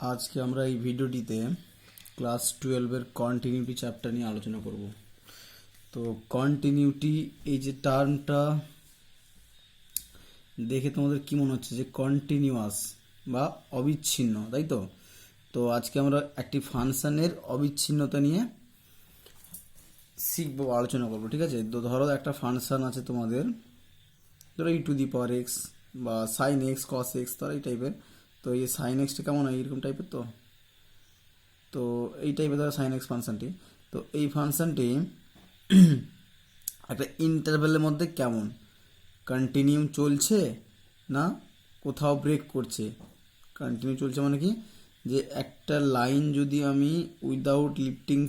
আজকে আমরা এই ভিডিওটিতে ক্লাস 12-এর কন্টিনিউটি চ্যাপ্টার নিয়ে আলোচনা করব। তো কন্টিনিউটি এই যে টার্মটা দেখে তোমাদের কি মনে হচ্ছে যে কন্টিনিউয়াস বা অবিচ্ছিন্ন, তাই তো? তো আজকে আমরা একটি ফাংশনের অবিচ্ছিন্নতা নিয়ে শিখবো, আলোচনা করবো, ঠিক আছে? তো ধরো একটা ফাংশন আছে তোমাদের, ধরো e⁴x বা sin x cos x, ধরো এই টাইপের। তো এই সাইন এক্সটা কেমন হয়, এরকম টাইপের। তো এই টাইপের ধরো সাইন এক্স ফাংশনটি। তো এই ফাংশনটি একটা ইন্টারভ্যালের মধ্যে কেমন, কন্টিনিউ চলছে না কোথাও ব্রেক করছে। কন্টিনিউ চলছে মানে কি, যে একটা লাইন যদি আমি উইদাউট লিফটিং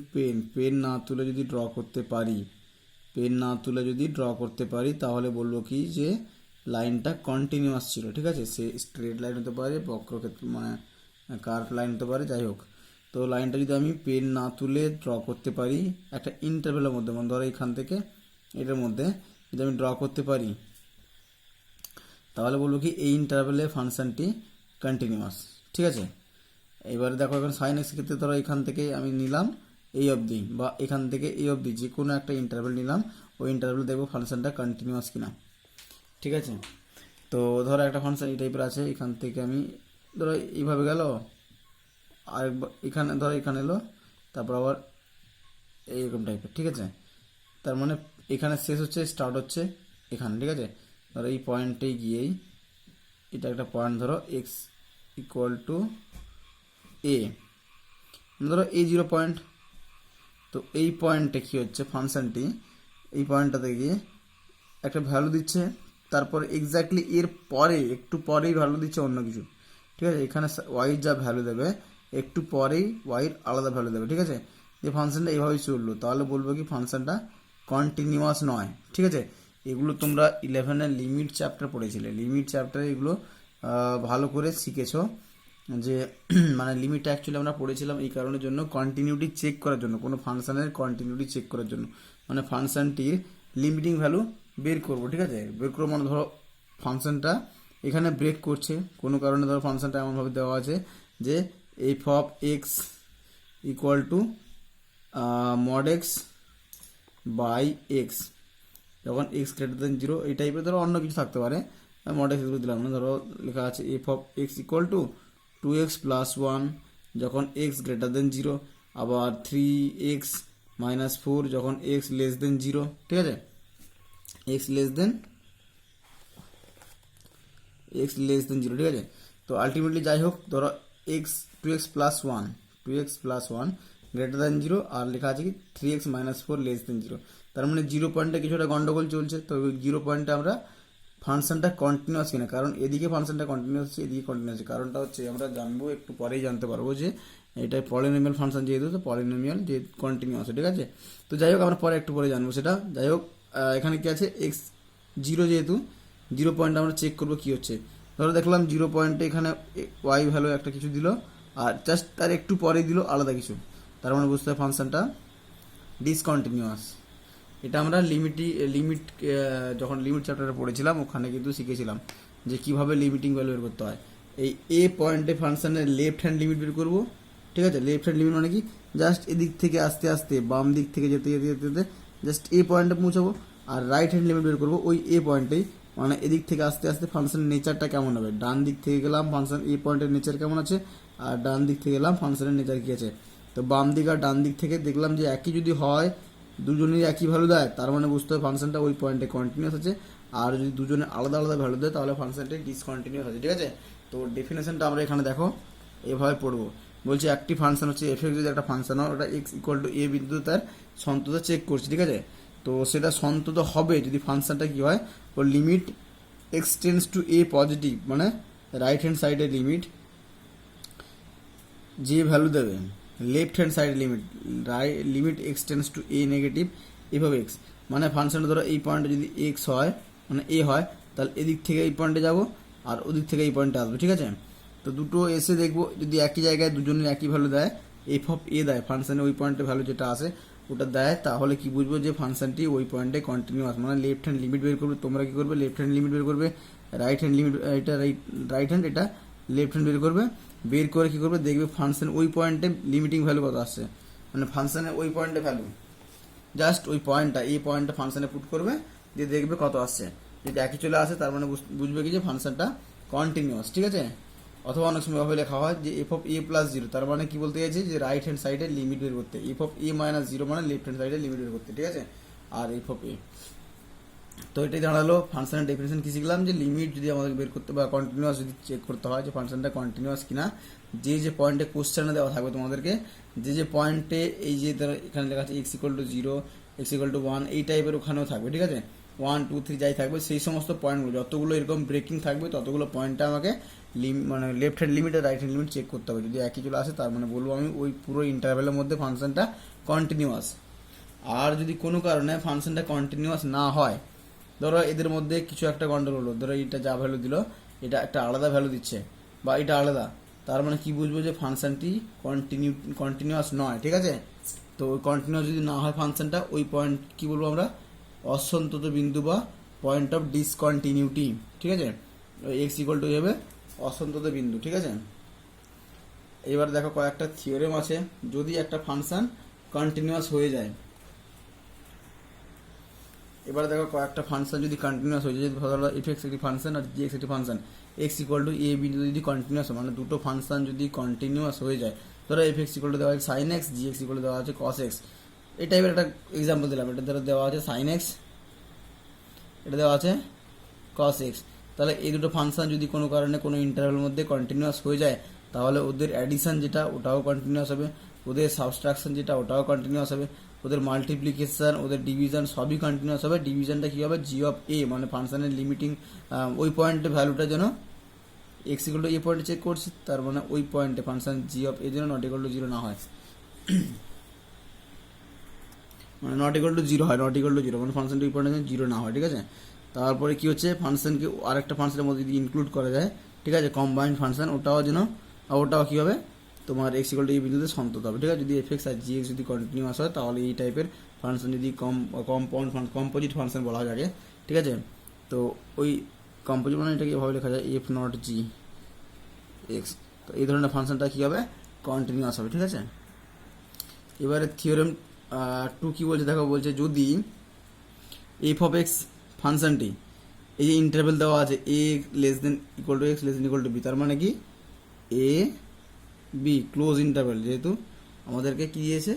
পেন না তুলে যদি ড্র করতে পারি, তাহলে বলবো কি যে লাইনটা কন্টিনিউয়াস ছিল, ঠিক আছে? সে স্ট্রেট লাইন হতে পারে, বক্রক্ষেত্র মানে কার্ভ লাইন হতে পারে, যাই হোক। তো লাইনটা যদি আমি পেন না তুলে ড্র করতে পারি একটা ইন্টারভ্যালের মধ্যে, মানে ধরো এখান থেকে এটার মধ্যে যদি আমি ড্র করতে পারি, তাহলে বলবো কি এই ইন্টারভ্যালে ফাংশনটি কন্টিনিউয়াস, ঠিক আছে? এবারে দেখো, এখন সাইন এক্স ক্ষেত্রে ধরো এখান থেকে আমি নিলাম এই অবধি বা এখান থেকে এই অবধি, যে কোনো একটা ইন্টারভ্যাল নিলাম, ওই ইন্টারভ্যাল দেখবো ফাংশনটা কন্টিনিউয়াস কিনা, ঠিক আছে? তো ধরো একটা ফাংশন এই টাইপের আছে, এখান থেকে আমি ধরো এইভাবে গেল, আরেকবার এখানে ধরো এখানে এলো, তারপর আবার এইরকম টাইপের, ঠিক আছে? তার মানে এখানে শেষ হচ্ছে, স্টার্ট হচ্ছে এখানে, ঠিক আছে? ধরো এই পয়েন্টে গিয়েই এটা একটা পয়েন্ট, ধরো এক্স ইকুয়াল টু এ, ধরো এই 0 পয়েন্ট। তো এই পয়েন্টে কী হচ্ছে, ফাংশনটি এই পয়েন্টটাতে গিয়ে একটা ভ্যালু দিচ্ছে, তারপর এক্স্যাক্টলি এর পরে একটু পরেই ভ্যালু দিচ্ছে অন্য কিছু, ঠিক আছে? এখানে ওয়াই যা ভ্যালু দেবে একটু পরেই ওয়াইয়ের আলাদা ভ্যালু দেবে, ঠিক আছে? যে ফাংশনটা এইভাবেই চললো, তাহলে বলবো কি ফাংশনটা কন্টিনিউয়াস নয়, ঠিক আছে? এগুলো তোমরা 11-এর লিমিট চ্যাপ্টার পড়েছিলে, লিমিট চ্যাপ্টারে এগুলো ভালো করে শিখেছো, যে মানে লিমিটটা অ্যাকচুয়ালি আমরা পড়েছিলাম এই কারণের জন্য, কন্টিনিউটি চেক করার জন্য, কোনো ফাংশনের কন্টিনিউটি চেক করার জন্য, মানে ফাংশনটির লিমিটিং ভ্যালু বের করবো, ঠিক আছে? বের করবো মানে ধরো ফাংশনটা এখানে ব্রেক করছে কোনো কারণে, ধরো ফাংশনটা এমনভাবে দেওয়া আছে যে F of X equal to mod X by X, যখন এক্স গ্রেটার দেন 0, এই টাইপের ধরো অন্য কিছু থাকতে পারে, মড এক্স দিলাম না, ধরো লেখা আছে F of X equal two 2x + 1 যখন এক্স গ্রেটার দেন 0, আবার 3x - 4 যখন এক্স লেস দেন 0, ঠিক আছে? এক্স লেস দেন 0, ঠিক আছে? তো আলটিমেটলি যাই হোক, ধরো এক্স 2x + 1 গ্রেটার দেন 0, আর লেখা আছে কি 3x - 4 লেস দেন 0। তার মানে 0 পয়েন্টে কিছুটা গন্ডগোল চলছে। তো ওই 0 পয়েন্টে আমরা ফাংশনটা কন্টিনিউয়াস কিনা, কারণ এদিকে ফাংশনটা কন্টিনিউয়াস আছে, এদিকে কন্টিনিউয়াস আছে। কারণটা হচ্ছে আমরা জানবো, একটু পরেই জানতে পারবো যে এটা পলিনোমিয়াল ফাংশন, যেহেতু তো পলিনোমিয়াল যে কন্টিনিউয়াস, ঠিক আছে? তো যাই হোক, আমরা একটু পরে জানবো সেটা। যাই হোক, এখানে কি আছে, এক্স 0, যেহেতু 0 পয়েন্ট আমরা চেক করবো কি হচ্ছে। ধরো দেখলাম 0 পয়েন্টে এখানে ওয়াই ভ্যালু একটা কিছু দিল, আর জাস্ট তার একটু পরে দিল আলাদা কিছু, তার মানে বুঝতে হয় ফাংশনটা ডিসকন্টিনিউয়াস। এটা আমরা যখন লিমিট চ্যাপ্টারে পড়েছিলাম, ওখানে কিন্তু শিখেছিলাম যে কিভাবে লিমিটিং ভ্যালু বের করতে হয়। এই এ পয়েন্টে ফাংশনের লেফট হ্যান্ড লিমিট বের করবো, ঠিক আছে? লেফট হ্যান্ড লিমিট মানে কি, জাস্ট এদিক থেকে আস্তে আস্তে বাম দিক থেকে যেতে যেতে যেতে যেতে জাস্ট এ পয়েন্টে পৌঁছাবো। আর রাইট হ্যান্ড লিমিট বের করবো ওই এ পয়েন্টেই, মানে এদিক থেকে আস্তে আস্তে ফাংশনের নেচারটা কেমন হবে। ডান দিক থেকে গেলাম, ফাংশন এ পয়েন্টের নেচার কেমন আছে, আর ডান দিক থেকে গেলাম, ফাংশনের নেচার কী আছে। তো বাম দিক আর ডান দিক থেকে দেখলাম যে একই যদি হয়, দুজনেরই একই ভ্যালু দেয়, তার মানে বুঝতে হবে ফাংশনটা ওই পয়েন্টে কন্টিনিউয়াস আছে। আর যদি দুজনে আলাদা আলাদা ভ্যালু দেয়, তাহলে ফাংশনটা ডিসকন্টিনিউয়াস আছে, ঠিক আছে? তো ডেফিনেশনটা আমরা এখানে দেখো এভাবে পড়বো। বলছি একটি ফাংশন হচ্ছে এফ এক্স, যদি একটা ফাংশন হয়, ওটা এক্স ইকুয়াল টু এ বিন্দুতে তার সন্ততা চেক করছি, ঠিক আছে? তো সেটা সন্তত হবে যদি ফাংশনটা কী হয়, ওর limit x tends to a positive, মানে রাইট হ্যান্ড সাইডের লিমিট যে ভ্যালু দেবে, left hand side limit x tends to a negative এভাবে এক্স, মানে ফাংশনটা ধরো এই পয়েন্টে যদি এক্স হয়, মানে এ হয়, তাহলে এদিক থেকে এই পয়েন্টে যাব, আর ওদিক থেকে এই পয়েন্টে আসবো, ঠিক আছে? তো দুটো এসে দেখবো যদি একই জায়গায় দুজনের একই ভ্যালু দেয়, এফ অফ এ দেয় ফাংশনে, ওই পয়েন্টে ভ্যালু যেটা আসে ওটা দেয়, তাহলে কি বুঝবো যে ফাংশনটি ওই পয়েন্টে কন্টিনিউয়াস। মানে লেফট হ্যান্ড লিমিট বের করবে, তোমরা কি করবে, লেফট হ্যান্ড লিমিট বের করবে, রাইট হ্যান্ড লিমিট, এটা রাইট হ্যান্ড, এটা লেফট হ্যান্ড বের করবে, বের করে কী করবে, দেখবে ফাংশন ওই পয়েন্টে লিমিটিং ভ্যালু কত আসছে, মানে ফাংশনের ওই পয়েন্টে ভ্যালু, জাস্ট ওই পয়েন্টটা, এই পয়েন্টটা ফাংশনে পুট করবে, দিয়ে দেখবে কত আসছে। যদি একই চলে আসে তার মানে বুঝবে কি যে ফাংশনটা কন্টিনিউয়াস, ঠিক আছে। অথবা অনেক সময় ভাবে লেখা হয় যে F of A plus zero, তার মানে কি বলতে চাইছে যে রাইট হ্যান্ড সাইডে লিমিট বের করতে, F of A minus zero মানে লেফট হ্যান্ড সাইডে লিমিট বের করতে, ঠিক আছে। আর এফ অফ এ, তো এটাই দাঁড়ালো ফাংশনের ডেফিনেশন কি শিখলাম, যে লিমিট যদি আমাদের বের করতে বা কন্টিনিউয়াস যদি চেক করতে হয় যে ফাংশনটা কন্টিনিউয়াস কিনা, যে পয়েন্টে কোশ্চেনে দেওয়া থাকবে তোমাদেরকে, যে পয়েন্টে এই যে ধরো এখানে লেখা আছে x equal two zero, x equal two one, এই টাইপের ওখানেও থাকবে, ঠিক আছে। 1 2 3 যাই থাকবে, সেই সমস্ত পয়েন্টগুলো যতগুলো এরকম ব্রেকিং থাকবে ততগুলো পয়েন্টটা আমাকে মানে লেফট হ্যান্ড লিমিট আর রাইট হ্যান্ড লিমিট চেক করতে হবে। যদি একই চলে আসে তার মানে বলবো আমি ওই পুরো ইন্টারভ্যালের মধ্যে ফাংশনটা কন্টিনিউয়াস। আর যদি কোনো কারণে ফাংশনটা কন্টিনিউয়াস না হয়, ধরো এদের মধ্যে কিছু একটা গন্ডগোল হলো, ধরো এটা যা ভ্যালু দিল এটা একটা আলাদা ভ্যালু দিচ্ছে বা এটা আলাদা, তার মানে কি বুঝবো যে ফাংশনটি কন্টিনিউয়াস নয়, ঠিক আছে। তো কন্টিনিউয়াস যদি না হয় ফাংশনটা, ওই পয়েন্ট কি বলবো আমরা, অসন্তত বিন্দু বা পয়েন্ট অফ ডিসকন্টিনিউটি, ঠিক আছে। এক্স ইকুয়াল টু হবে অসন্তত বিন্দু, ঠিক আছে। এবার দেখো কয়েকটা থিওরেম আছে, যদি একটা ফাংশন কন্টিনিউয়াস হয়ে যায়, এবার দেখো কয়েকটা ফাংশন যদি কন্টিনিউয়াস হয়ে যায়, যদি ধরো এফ এক্স একটি ফাংশন আর জি এক্স একটি ফাংশন, এক্স ইকুয়াল টু এ বিন্দু যদি কন্টিনিউয়াস হয়, মানে দুটো ফাংশন যদি কন্টিনিউয়াস হয়ে যায়, ধরো এফ এক্স ইকুয়াল টু দেওয়া আছে sine X, G X equal to দেওয়া আছে কস এক্স, এই টাইপের একটা এক্সাম্পল দিলাম, এটা ধরো দেওয়া আছে সাইন এক্স, এটা দেওয়া আছে কস এক্স, তাহলে এই দুটো ফাংশন যদি কোনো কারণে কোনো ইন্টারভ্যালের মধ্যে কন্টিনিউয়াস হয়ে যায়, তাহলে ওদের অ্যাডিশন যেটা ওটাও কন্টিনিউয়াস হবে, ওদের সাবস্ট্রাকশন যেটা ওটাও কন্টিনিউয়াস হবে, ওদের মাল্টিপ্লিকেশন, ওদের ডিভিশন সবই কন্টিনিউয়াস হবে। ডিভিশনটা কী হবে, জি অফ এ, মানে ফাংশনের লিমিটিং ওই পয়েন্টের ভ্যালুটা যেন এক্স ইকুয়াল টু এ পয়েন্টে চেক করছি, তার মানে ওই পয়েন্টে ফাংশন জি অফ এ যেন নট ইকুয়াল টু জিরো না হয়, মানে নট ইকুয়াল টু জিরো হয়, নট ইকুয়াল টু জিরো মানে ফাংশনটা ওই পয়েন্টে জিরো না হয়, ঠিক আছে। তারপরে কি হচ্ছে, ফাংশনকে আরেকটা ফাংশনের মধ্যে যদি ইনক্লুড করা যায়, ঠিক আছে, কম্বাইন্ড ফাংশন, ওটাও যেন, ওটাও কী হবে তোমার এক্স ইকুয়াল টু এই বিন্দুতে সন্তত হবে, ঠিক আছে। যদি এফ এক্স আর জি এক্স যদি কন্টিনিউয়াস হয়, তাহলে এই টাইপের ফাংশন যদি কম্পোজিট ফাংশন বলা হয় যাকে, ঠিক আছে। তো ওই কম্পোজিট মানে এটাকে এভাবে লেখা যায় এফ নট জি এক্স, তো এই ধরনের ফাংশনটা কী হবে, কন্টিনিউয়াস হবে, ঠিক আছে। এবারে থিওরেম 2 কী বলছে দেখো, বলছে যদি এফ অফ এক্স ফাংশনটি, এই যে ইন্টারভেল দেওয়া আছে a less than equal to x less than equal to b, তার মানে কি এ বি ক্লোজ ইন্টারভেল, যেহেতু আমাদেরকে কি দিয়েছে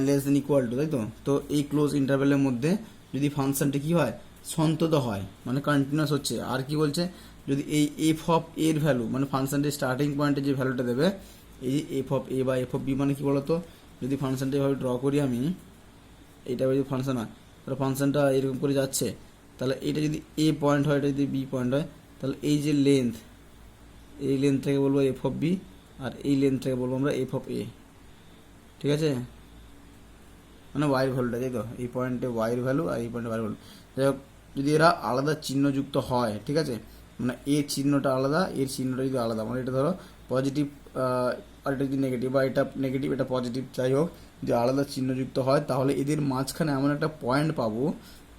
লেস দেন ইকুয়াল টু, তাই তো। তো এই ক্লোজ ইন্টারভেলের মধ্যে যদি ফাংশনটি কি হয়, সন্তত হয়, মানে কন্টিনিউয়াস হচ্ছে। আর কি বলছে, যদি এই এফ অফ এর ভ্যালু, মানে ফাংশনটির স্টার্টিং পয়েন্টে যে ভ্যালুটা দেবে, এই যে এফ অফ এ বা এফ অফ বি, মানে কি বলতো, যদি ফাংশনটা এভাবে ড্র করি আমি, এইটা যদি ফাংশন হয়, তাহলে ফাংশনটা এরকম করে যাচ্ছে, তাহলে এটা যদি এ পয়েন্ট হয়, এটা যদি বি পয়েন্ট হয়, তাহলে এই যে লেন্থ, এই লেন্থটাকে বলবো এফ অফ বি, আর এই লেন্থটাকে বলবো আমরা এফ অফ এ, ঠিক আছে, মানে ওয়াইয়ের ভ্যালুটা, তাই তো, এই পয়েন্টে ওয়াইয়ের ভ্যালু আর এই পয়েন্টে ওয়াইয়ের ভ্যালু। যাই হোক, যদি এরা আলাদা চিহ্নযুক্ত হয়, ঠিক আছে, মানে এর চিহ্নটা আলাদা, এর চিহ্নটা যদি আলাদা, মানে এটা ধরো পজিটিভ আর এটা যদি নেগেটিভ, বা এটা নেগেটিভ এটা পজিটিভ, যাই হোক, যদি আলাদা চিহ্নযুক্ত হয়, তাহলে এদের মাঝখানে এমন একটা পয়েন্ট পাবো,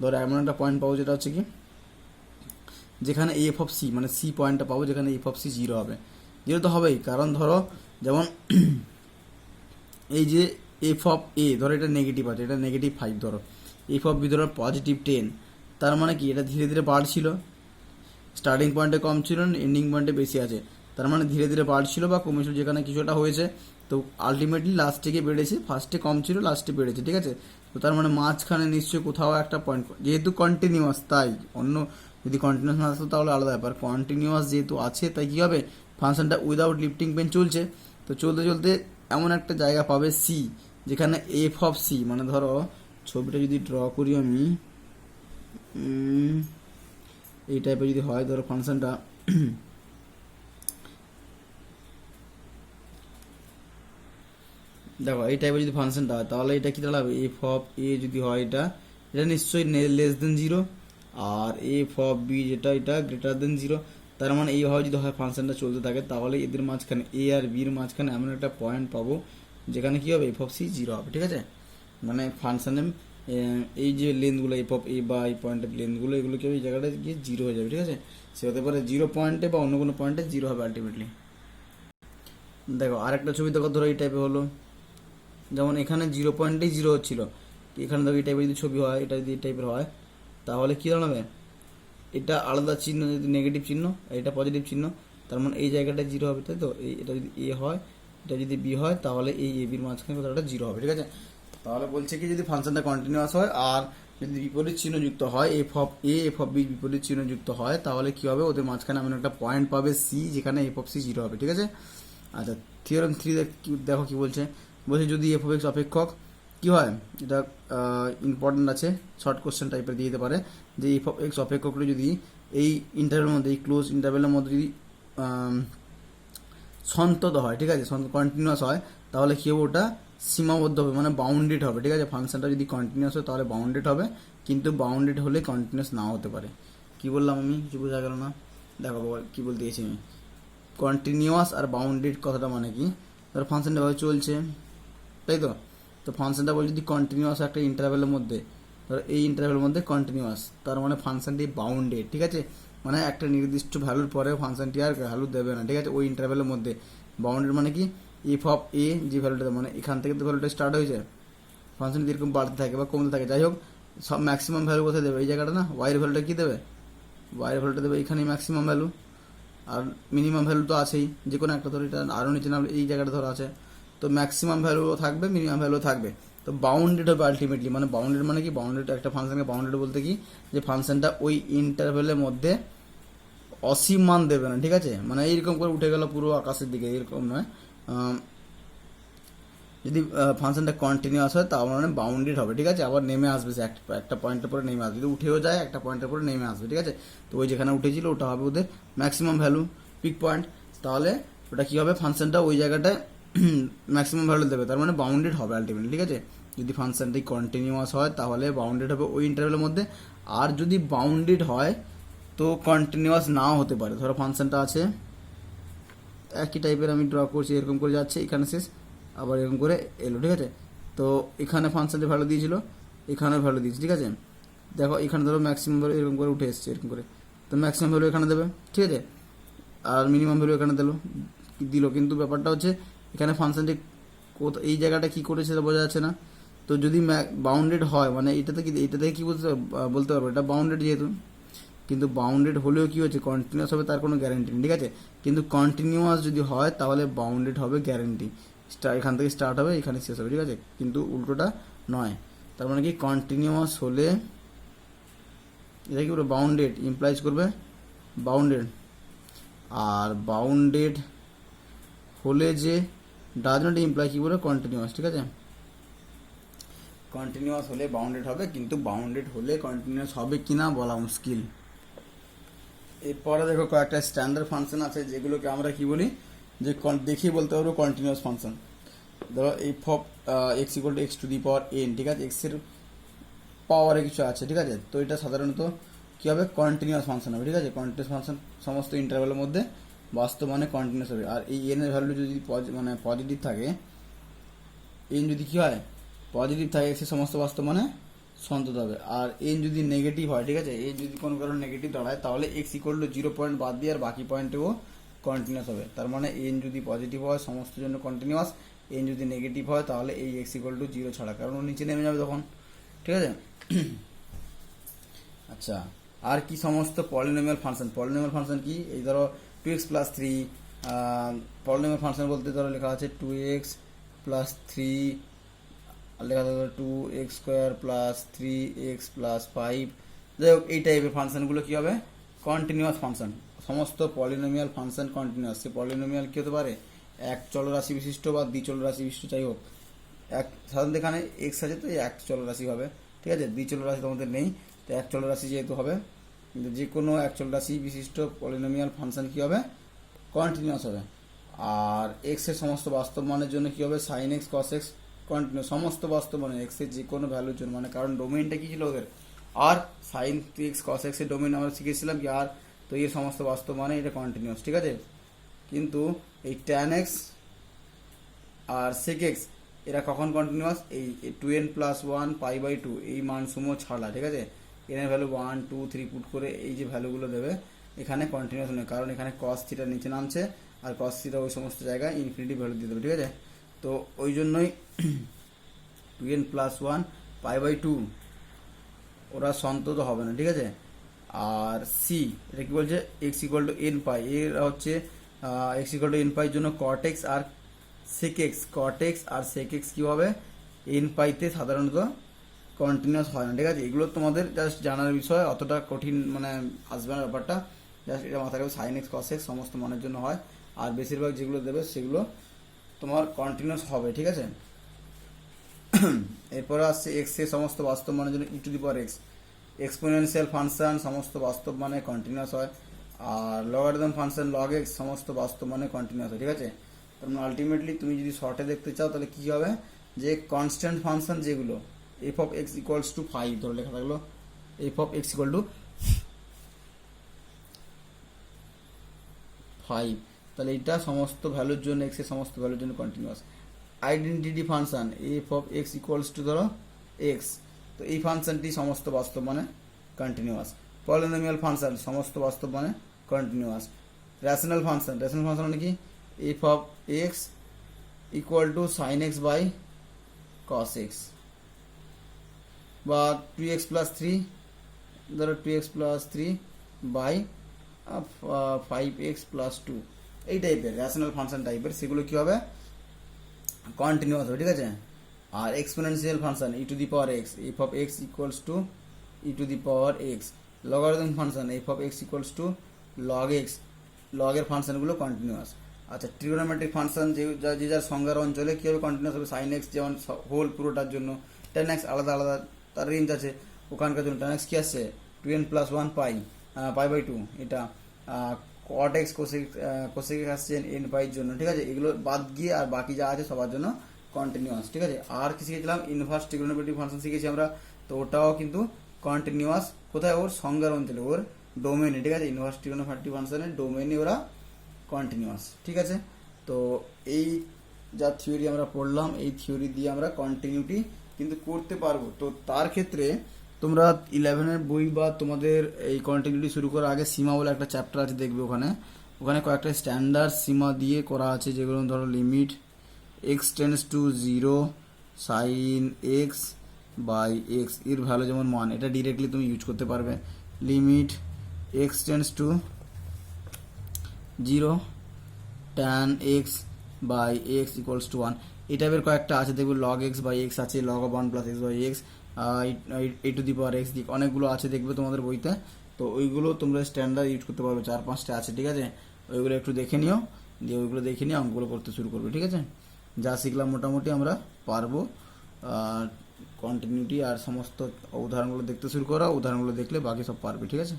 ধরো এমন একটা পয়েন্ট পাবো যেটা হচ্ছে কি, যেখানে এফ অফ সি, মানে সি পয়েন্টটা পাবো, যেখানে এফ অফ সি জিরো হবে, জিরো তো হবেই, কারণ ধরো যেমন এই যে এফ অফ এ, ধরো এটা নেগেটিভ আছে, এটা নেগেটিভ 5, ধরো এফ অফ বি ধরো পজিটিভ 10, তার মানে কি এটা ধীরে ধীরে বাড়ছিল, স্টার্টিং পয়েন্টে কম ছিল, এন্ডিং পয়েন্টে বেশি আছে, তার মানে ধীরে ধীরে বাড়ছিল বা কমেছিল, যেখানে কিছুটা হয়েছে, তো আলটিমেটলি লাস্টে গিয়ে বেড়েছে, ফার্স্টে কম ছিল লাস্টে বেড়েছে, ঠিক আছে। তো তার মানে মাঝখানে নিশ্চয়ই কোথাও একটা পয়েন্ট, যেহেতু কন্টিনিউয়াস, তাই অন্য যদি কন্টিনিউয়াস না আসতো তাহলে আলাদা ব্যাপার, কন্টিনিউয়াস যেহেতু আছে তাই কী হবে, ফাংশনটা উইদাউট লিফটিং পেন চলছে, তো চলতে চলতে এমন একটা জায়গা পাবে সি, যেখানে এফ অফ সি, মানে ধরো ছবিটা যদি ড্র করি আমি, এই টাইপের যদি হয়, ধরো ফাংশনটা দেখো এই টাইপের যদি ফাংশনটা হয়, তাহলে এটা কি দাঁড়াবে, এফ অফ এ যদি হয়, এটা এটা নিশ্চয়ই লেস দেন জিরো, আর এফ অফ বি যেটা, এটা গ্রেটার দেন জিরো, তার মানে এইভাবে যদি হয় ফাংশনটা চলতে থাকে, তাহলে এদের মাঝখানে এ আর বির মাঝখানে এমন একটা পয়েন্ট পাবো, যেখানে কি হবে, এফ অফ সি জিরো হবে, ঠিক আছে। মানে ফাংশনের এই যে লেন্থগুলো এফ অফ এ বা এই পয়েন্টের লেন্থগুলো, এগুলো কি হবে, এই জায়গাটা গিয়ে জিরো হয়ে যাবে, ঠিক আছে। সে হতে পারে জিরো পয়েন্টে বা অন্য কোনো পয়েন্টে জিরো হবে আলটিমেটলি। দেখো আরেকটা ছবি দেখো, ধরো এই টাইপের হলো, যেমন এখানে 0.0 হচ্ছিল, এখানে দেখো এই টাইপের যদি ছবি হয়, এটা যদি এই টাইপের হয়, তাহলে কী দাঁড়াবে, এটা আলাদা চিহ্ন যদি নেগেটিভ চিহ্ন, এটা পজিটিভ চিহ্ন, তার মানে এই জায়গাটা 0 হবে, তাই তো। এটা যদি এ হয়, এটা যদি বি হয়, তাহলে এই এ বির মাঝখানে কোথাও একটা 0 হবে, ঠিক আছে। তাহলে বলছে কি, যদি ফাংশনটা কন্টিনিউয়াস হয় আর যদি বিপরীত চিহ্ন যুক্ত হয়, F of A F of B বিপরীত চিহ্ন যুক্ত হয়, তাহলে কি হবে, ওদের মাঝখানে এমন একটা পয়েন্ট পাবে সি, যেখানে এফ অফ সি 0 হবে, ঠিক আছে। আচ্ছা, থিওরেম 3 দেখো কি বলছে, বলছে যদি এফ অফ এক্স অপেক্ষক কি হয়, এটা ইম্পর্টেন্ট আছে, শর্ট কোশ্চেন টাইপের দিয়ে দিতে পারে, যে এফ অফ এক্স অপেক্ষকটা যদি এই ইন্টারভেলের মধ্যে, এই ক্লোজ ইন্টারভেলের মধ্যে যদি সন্তত হয়, ঠিক আছে, কন্টিনিউয়াস হয়, তাহলে কি হবে, ওটা সীমাবদ্ধ হবে, মানে বাউন্ডেড হবে, ঠিক আছে। ফাংশনটা যদি কন্টিনিউয়াস হয় তাহলে বাউন্ডেড হবে, কিন্তু বাউন্ডেড হলে কন্টিনিউয়াস নাও হতে পারে। কি বললাম আমি, কিছু বোঝা গেল না? দেখো কি বলতে গেছি আমি, কন্টিনিউয়াস আর বাউন্ডেড কথাটা মানে কি, ধরো ফাংশনটা ভাবে চলছে, তাই তো। তো ফাংশনটা বলে যদি কন্টিনিউয়াস একটা ইন্টারভেলের মধ্যে, ধরো এই ইন্টারভেলের মধ্যে কন্টিনিউয়াস, তার মানে ফাংশনটি বাউন্ডেড, ঠিক আছে। মানে একটা নির্দিষ্ট ভ্যালুর পরে ফাংশনটি আর ভ্যালু দেবে না, ঠিক আছে, ওই ইন্টারভেলের মধ্যে। বাউন্ডেড মানে কি, এফ অফ এ যে ভ্যালুটা, মানে এখান থেকে তো ভ্যালুটা স্টার্ট হয়ে যায়, ফাংশনটি এরকম বাড়তে থাকে বা কমতে থাকে, যাই হোক, সব ম্যাক্সিমাম ভ্যালু কোথায় দেবে, এই জায়গাটা না, ওয়াইয়ের ভ্যালুটা কী দেবে, ওয়াইয়ের ভ্যালুটা দেবে এখানেই ম্যাক্সিমাম ভ্যালু, আর মিনিমাম ভ্যালু তো আছেই, যে কোনো একটা ধরো, এটা আরও নিচে নামলে এই জায়গাটা ধরো আছে, তো ম্যাক্সিমাম ভ্যালুও থাকবে, মিনিমাম ভ্যালুও থাকবে, তো বাউন্ডেড হবে আলটিমেটলি। মানে বাউন্ডেড মানে কি, বাউন্ডেড একটা ফাংশনকে বাউন্ডেড বলতে কি, যে ফাংশনটা ওই ইন্টারভেলের মধ্যে অসীম মান দেবে না, ঠিক আছে। মানে এইরকম করে উঠে গেল পুরো আকাশের দিকে, এরকম নয়। যদি ফাংশনটা কন্টিনিউয়াস হয় তার মানে বাউন্ডেড হবে, ঠিক আছে, আবার নেমে আসবে, সে একটা পয়েন্টের পরে নেমে আসবে, যদি উঠেও যায় একটা পয়েন্টের পরে নেমে আসবে, ঠিক আছে। তো ওই যেখানে উঠেছিল ওটা হবে ওদের ম্যাক্সিমাম ভ্যালু, পিক পয়েন্ট, তাহলে ওটা কী হবে, ফাংশনটা ওই জায়গাটায় ম্যাক্সিমাম ভ্যালু দেবে, তার মানে বাউন্ডেড হবে আলটিমেটলি, ঠিক আছে। যদি ফাংশনটি কন্টিনিউয়াস হয় তাহলে বাউন্ডেড হবে ওই ইন্টারভেলের মধ্যে, আর যদি বাউন্ডেড হয় তো কন্টিনিউয়াস নাও হতে পারে। ধরো ফাংশনটা আছে একই টাইপের, আমি ড্র করছি, এরকম করে যাচ্ছে, এখানে শেষ, আবার এরকম করে এলো, ঠিক আছে। তো এখানে ফাংশনটি ভ্যালু দিয়েছিল, এখানে ভ্যালু দিয়েছে, ঠিক আছে। দেখো এখানে ধরো ম্যাক্সিমাম ভ্যালু এরকম করে উঠে এসছে, এরকম করে, তো ম্যাক্সিমাম ভ্যালু এখানে দেবে, ঠিক আছে, আর মিনিমাম ভ্যালু এখানে দিল, কিন্তু ব্যাপারটা হচ্ছে এখানে ফাংশনটি এই জায়গাটা কী করেছে সেটা বোঝা যাচ্ছে না। তো যদি বাউন্ডেড হয়, মানে এটাতে কি, এটা থেকে কী বলতে পারবো, এটা বাউন্ডেড যেহেতু, কিন্তু বাউন্ডেড হলেও কী হচ্ছে, কন্টিনিউয়াস হবে তার কোনো গ্যারেন্টি নেই, ঠিক আছে। কিন্তু কন্টিনিউয়াস যদি হয় তাহলে বাউন্ডেড হবে গ্যারেন্টি, এখান থেকে স্টার্ট হবে এখানে শেষ হবে, ঠিক আছে, কিন্তু উল্টোটা নয়। তার মানে কি, কন্টিনিউয়াস হলে এটা কি বলবো, বাউন্ডেড ইমপ্লাইজ করবে বাউন্ডেড, আর বাউন্ডেড হলে যে ডাজ নট ইমপ্লাই কী বলে, কন্টিনিউয়াস, ঠিক আছে। কন্টিনিউয়াস হলে বাউন্ডেড হবে, কিন্তু বাউন্ডেড হলে কন্টিনিউয়াস হবে কিনা বলা মুশকিল। এরপরে দেখো কয়েকটা স্ট্যান্ডার্ড ফাংশন আছে, যেগুলোকে আমরা কি বলি, যে দেখেই বলতে পারবো কন্টিনিউয়াস ফাংশন। ধরো F of X equal to x to the power N, ঠিক আছে, এক্সের পাওয়ারে কিছু আছে, ঠিক আছে। তো এটা সাধারণত কী হবে, কন্টিনিউয়াস ফাংশন হবে, ঠিক আছে। কন্টিনিউয়াস ফাংশন সমস্ত ইন্টারভ্যালের মধ্যে বাস্তব মানে কন্টিনিউয়াস হবে। আর এই এনের ভ্যালু যদি মানে পজিটিভ থাকে, এন যদি কী হয়, পজিটিভ থাকে, এক্সের সমস্ত বাস্তব মানে সন্তত হবে। আর এন যদি নেগেটিভ হয়, ঠিক আছে, এন যদি কোনো কারণে নেগেটিভ দাঁড়ায়, তাহলে এক্স ইকুয়াল টু 0 পয়েন্ট বাদ দিয়ে আর বাকি পয়েন্টেও কন্টিনিউয়াস হবে। তার মানে এন যদি পজিটিভ হয় সমস্ত জন্য কন্টিনিউয়াস, এন যদি নেগেটিভ হয় তাহলে এই এক্স ইকুয়াল টু 0 ছাড়া, কারণ ও নিচে নেমে যাবে তখন, ঠিক আছে। আচ্ছা, আর কি সমস্ত পলিনোমিয়াল ফাংশন, পলিনোমিয়াল ফাংশন কি, এই ধরো 2x + 3, পলিনোমিয়াল ফাংশন বলতে ধরো লেখা আছে 2x + 3, আর লেখা থাকবে 2x² + 3x + 5, যাই হোক এই টাইপের ফাংশনগুলো কী হবে, কন্টিনিউয়াস ফাংশন। সমস্ত পলিনোমিয়াল ফাংশন কন্টিনিউয়াস। সে পলিনোমিয়াল কী হতে পারে, এক চলরাশি বিশিষ্ট বা দ্বিচলরাশি বিশিষ্ট, যাই হোক, সাধারণত এখানে এক্স আছে তো এক চলরাশি হবে, ঠিক আছে, দ্বিচলরাশি তোমাদের নেই, তো এক চলরাশি যেহেতু হবে, যে কোনো এক চলরাশি বিশিষ্ট পলিনোমিয়াল ফাংশন কী হবে, কন্টিনিউয়াস হবে। আর এক্সের সমস্ত বাস্তব মানের জন্য কী হবে, sine x cos x continuous, সমস্ত বাস্তব মানে এক্সের যে কোনো ভ্যালুর জন্য, মানে কারণ ডোমেইনটা কী ছিল ওদের, আর সাইন এক্স কস এক্সের ডোমেইন আমরা শিখেছিলাম কি, আর তো এর সমস্ত বাস্তব মানে এটা কন্টিনিউয়াস, ঠিক আছে। কিন্তু এই ট্যান এক্স আর সেক এক্স এরা কখন কন্টিনিউয়াস, এই 2n + 1 π/2 এই মানসমূহ ছাড়া, ঠিক আছে। এনের ভ্যালু 1 2 3 পুট করে এই যে ভ্যালুগুলো দেবে, এখানে কন্টিনিউয়াস নয়, কারণ এখানে cos থিটা নিচে নামছে আর কস থিটা ওই সমস্ত জায়গায় ইনফিনিটি ভ্যালু দিয়ে দেবে, ঠিক আছে। তো ওই জন্যই 2n + 1 π/2 ওরা সন্তত হবে না, ঠিক আছে। আর সি এটা কি বলছে, x = n পাই, এর হচ্ছে x = n পাই জন্য cot x আর sec x, cot x আর sec x কি হবে, n পাইতে সাধারণত কন্টিনিউয়াস হয় না, ঠিক আছে। এগুলো তোমাদের জাস্ট জানার বিষয়, অতটা কঠিন মানে আসবে না ব্যাপারটা, জাস্ট এটা মাথায় রাখবে sin x cos x সমস্ত মানের জন্য হয়, আর বেশিরভাগ যেগুলো দেবে সেগুলো তোমার কন্টিনিউয়াস হবে, ঠিক আছে। এরপরে আসছে x এর সমস্ত বাস্তব মানের জন্য e⁻x, এক্সপোনেনশিয়াল ফাংশন সমস্ত বাস্তব মানে কন্টিনিউয়াস হয়, আর লগারিদম ফাংশন log x সমস্ত বাস্তব মানে কন্টিনিউয়াস হয়, ঠিক আছে। তার মানে আলটিমেটলি তুমি যদি শর্টে দেখতে চাও তাহলে কি হবে, যে কনস্ট্যান্ট ফাংশন যেগুলো f(x) = 5 ধরে লেখা থাকলো, f(x) = 5, তাহলে এটা সমস্ত ভ্যালুর জন্য x এর সমস্ত ভ্যালুর জন্য কন্টিনিউয়াস। আইডেন্টিটি ফাংশন f(x) = ধরো x, তো এই ফাংশনটি সমস্ত বাস্তব মানে কন্টিনিউয়াস। পলিনোমিয়াল ফাংশন সমস্ত বাস্তব মানে কন্টিনিউয়াস। রেশনাল ফাংশন মানে কি, f(x) = sin x by cos x, বা 2x + 3 ধরো 2x + 3 by 5x + 2, এই টাইপের রেশনাল ফাংশন টাইপের, সেগুলো কি হবে, কন্টিনিউয়াস হবে, ঠিক আছে। আর exponential function e⁻x, f(x) = e⁻x। Logarithm function f(x) = log x, log এর ফাংশনগুলো কন্টিনিউয়াস। আচ্ছা, ট্রিগোনোমেট্রিক ফাংশন যে যার সংজ্ঞার অঞ্চলে কী হবে, কন্টিনিউয়াস হবে। sin x যেমন হোল পুরোটার জন্য, tan x আলাদা আলাদা তার রেঞ্জ আছে, ওখানকার জন্য tan x কী আসছে 2n + 1 π/2, এটা cot x cosec x আসছে n পাইর জন্য, ঠিক আছে। এগুলো বাদ গিয়ে আর বাকি যা আছে সবার জন্য কন্টিনিউয়াস, ঠিক আছে। আর কি শিখেছিলাম, ইনভার্স ট্রিগোনোমেট্রিক ফাংশন শিখেছি আমরা, তো ওটাও কিন্তু কন্টিনিউয়াস, কোথায়, ওর সংজ্ঞার অঞ্চলে, ওর ডোমেনে, ঠিক আছে। ইনভার্স ট্রিগোনোমেট্রিক ফাংশনের ডোমেনে ওরা কন্টিনিউয়াস, ঠিক আছে। তো এই যা থিওরি আমরা পড়লাম, এই থিওরি দিয়ে আমরা কন্টিনিউটি কিন্তু করতে পারবো। তো তার ক্ষেত্রে তোমরা 11-এর বই বা তোমাদের এই কন্টিনিউটি শুরু করার আগে সীমা বলে একটা চ্যাপ্টার আছে, দেখবে ওখানে কয়েকটা স্ট্যান্ডার্ড সীমা দিয়ে করা আছে, যেগুলো ধরো limit x tends to 0 sin x by x এর ভ্যালু যেমন মান, এটা ডিরেক্টলি তুমি ইউজ করতে পারবে। Limit x tends to 0 tan x by x = 1, এই টাইপের কয়েকটা আছে, দেখবে log x by x আছে, log of 1 + x by x, e⁻x দিক অনেকগুলো আছে দেখবে তোমাদের বইতে। তো ওইগুলো তোমরা স্ট্যান্ডার্ড ইউজ করতে পারবে, 4-5টা আছে, ঠিক আছে। ওইগুলো একটু দেখে নিও, দিয়ে ওইগুলো দেখে নিয়ে অঙ্কগুলো করতে শুরু করবে, ঠিক আছে। যা শিখলাম মোটামুটি আমরা পারবো। কন্টিনিউটি আর সমস্ত উদাহরণগুলো দেখতে শুরু করো, উদাহরণগুলো দেখলে বাকি সব পারবে, ঠিক আছে।